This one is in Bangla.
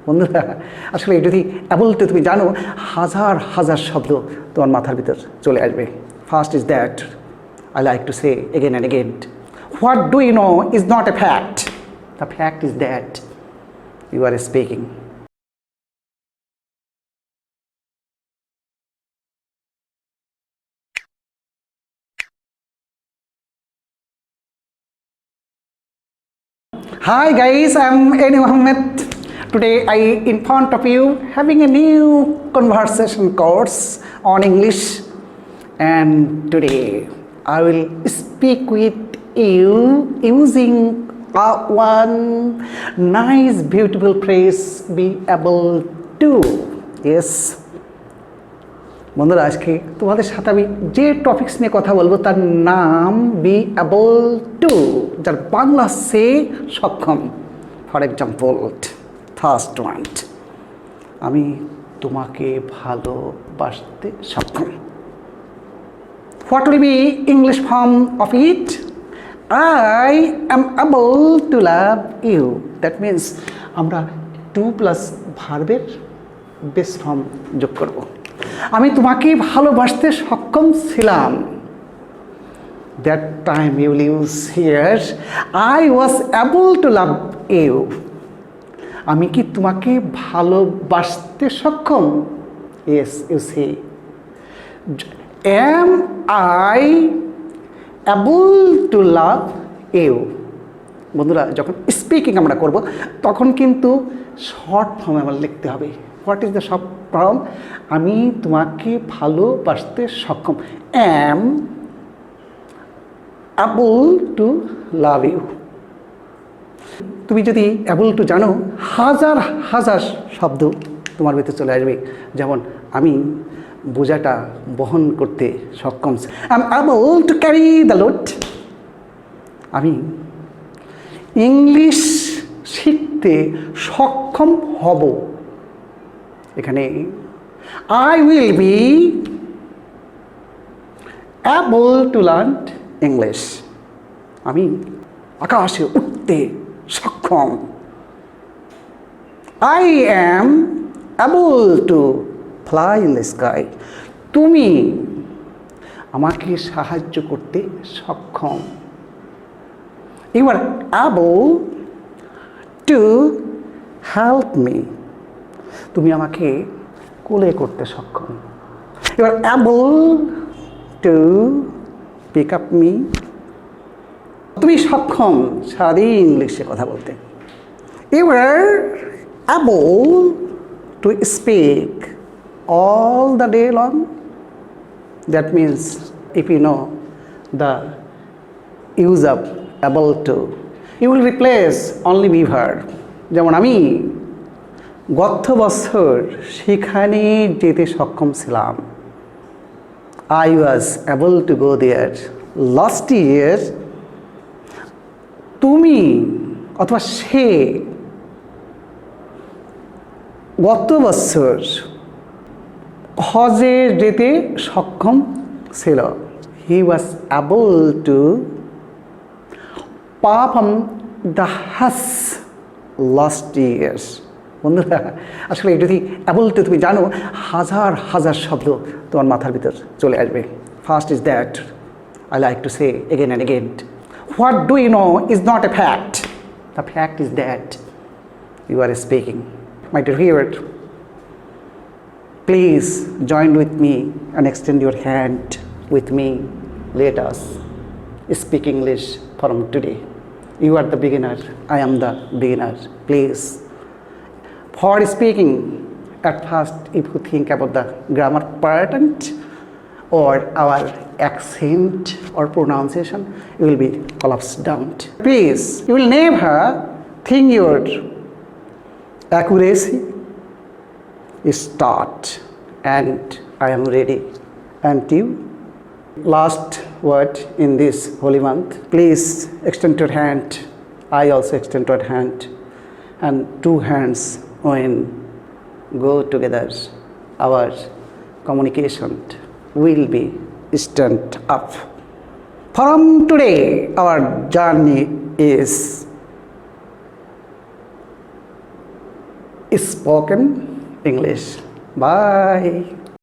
বন্ধুরা আসলে যদি অ্যাবল টু তুমি জানো হাজার হাজার শব্দ তোমার মাথার ভিতর চলে আসবে। First is that I like to say again and again, what do you know is not a fact, the fact is that you are speaking. Hi guys, I'm Ahammed. Today I in front of you having a new conversation course on English, and today I will speak with you using one nice beautiful phrase, be able to. Yes. বন্ধুরা আজকে তোমাদের সাথে আমি যে টপিকস নিয়ে কথা বলবো তার নাম বি অ্যাবল টু, যার বাংলা সে সক্ষম। ফর এক্সাম্পল ফার্স্ট ওয়ান, আমি তোমাকে ভালোবাসতে সক্ষম। What will be English form of it? I am able to love you. That means আমরা টু প্লাস ভার্বের বেস ফর্ম যোগ করব। আমি তোমাকে ভালোবাসতে সক্ষম ছিলাম। That time you will use here I was able to love you. আমি কি তোমাকে ভালোবাসতে সক্ষম? Yes, you say am I able to love you. বন্ধুরা যখন স্পিকিং আমরা করব তখন কিন্তু শর্ট ফর্মে আমার লিখতে হবে। What is the short form? আমি তোমাকে ভালোবাসতে সক্ষম, অ্যাম অ্যাবল টু লাভ ইউ। তুমি যদি অ্যাবল টু জানো হাজার হাজার শব্দ তোমার ভিতরে চলে আসবে। যেমন আমি বোঝাটা বহন করতে সক্ষম, I am able to carry the load. আমি ইংলিশ শিখতে সক্ষম হব। এখানে I will be able to learn English. আমি আকাশে উঠতে সক্ষম। I am able to fly in the sky. তুমি আমাকে সাহায্য করতে সক্ষম। You are able to help me. তুমি আমাকে কোলে করতে সক্ষম। You are able to pick up me. তুমি সক্ষম সারাদিন ইংলিশে কথা বলতে। You are able to speak all the day long. That means if you know the use of able to, you will replace only be verb. যেমন আমি গত বছর সেখানে যেতে সক্ষম ছিলাম। I was able to go there last year. তুমি অথবা সে গত বছর হজে যেতে সক্ষম ছিল। He was able to perform the হজ লাস্ট ইয়ার্স। বন্ধুরা আসলে যদি অ্যাবল টু তুমি জানো হাজার হাজার শব্দ তোমার মাথার ভিতর চলে আসবে। First is that I like to say again and again, what do you know is not a fact, the fact is that you are speaking. My dear viewer, please join with me and extend your hand with me. Let us speak English from today. You are the beginner, I am the beginner. Please, for speaking, at first if you think about the grammar pattern or our accent or pronunciation, you will be collapsed down. Please, you will never think your accuracy start, and I am ready. And you, last word in this holy month, please extend your hand. I also extend your hand, and two hands when go together, our communication will be stand up. From today, our journey is spoken English. By.